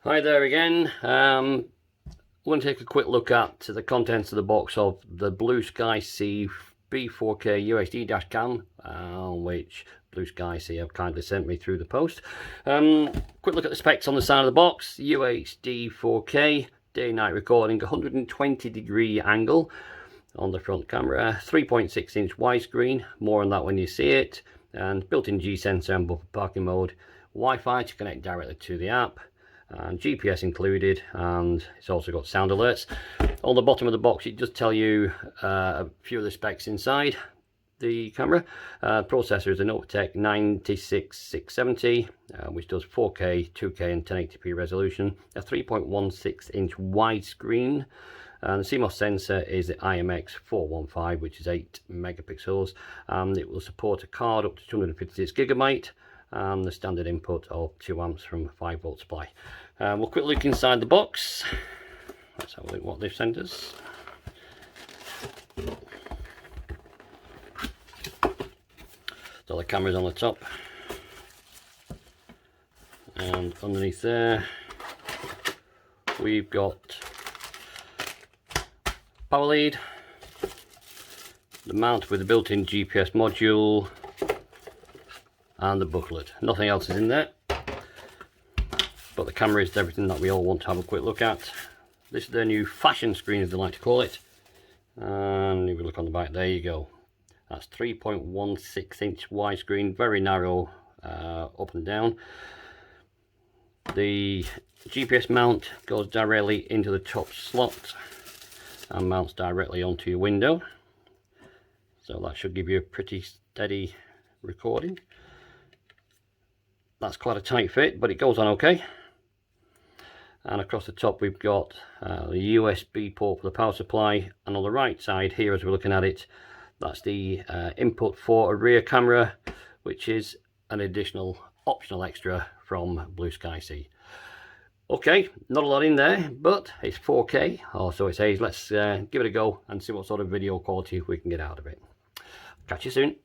Hi there again. I'm going to take a quick look at the contents of the box of the Blue Sky C B4K UHD dash cam, which Blue Sky C have kindly sent me through the post. Quick look at the specs on the side of the box. UHD 4K, day-night recording, 120-degree angle on the front camera, 3.6-inch widescreen, more on that when you see it, and built-in G sensor and buffer parking mode, Wi-Fi to connect directly to the app, and GPS included, and it's also got sound alerts. On the bottom of the box it does tell you a few of the specs inside the camera. Processor is an Optec 96670, which does 4K, 2K and 1080p resolution, a 3.16-inch widescreen, and the CMOS sensor is the IMX415, which is 8 megapixels, and it will support a card up to 256 gigabyte, and the standard input of 2 amps from 5-volt supply. We'll quick look inside the box. Let's have a look what they've sent us. So the camera's on the top, and underneath there we've got power lead, the mount with the built-in GPS module, and the booklet. Nothing else is in there, but the camera is everything that we all want to have a quick look at. This is their new fashion screen, as they like to call it, and if you look on the back, there you go. That's 3.16-inch widescreen, very narrow up and down. The GPS mount goes directly into the top slot and mounts directly onto your window, so that should give you a pretty steady recording. That's quite a tight fit, but it goes on okay. And across the top we've got the USB port for the power supply, and on the right side here, as we're looking at it, that's the input for a rear camera, which is an additional optional extra from Blue Sky C. Okay, not a lot in there, but it's 4K, or so it says. Let's give it a go and see what sort of video quality we can get out of it. Catch you soon.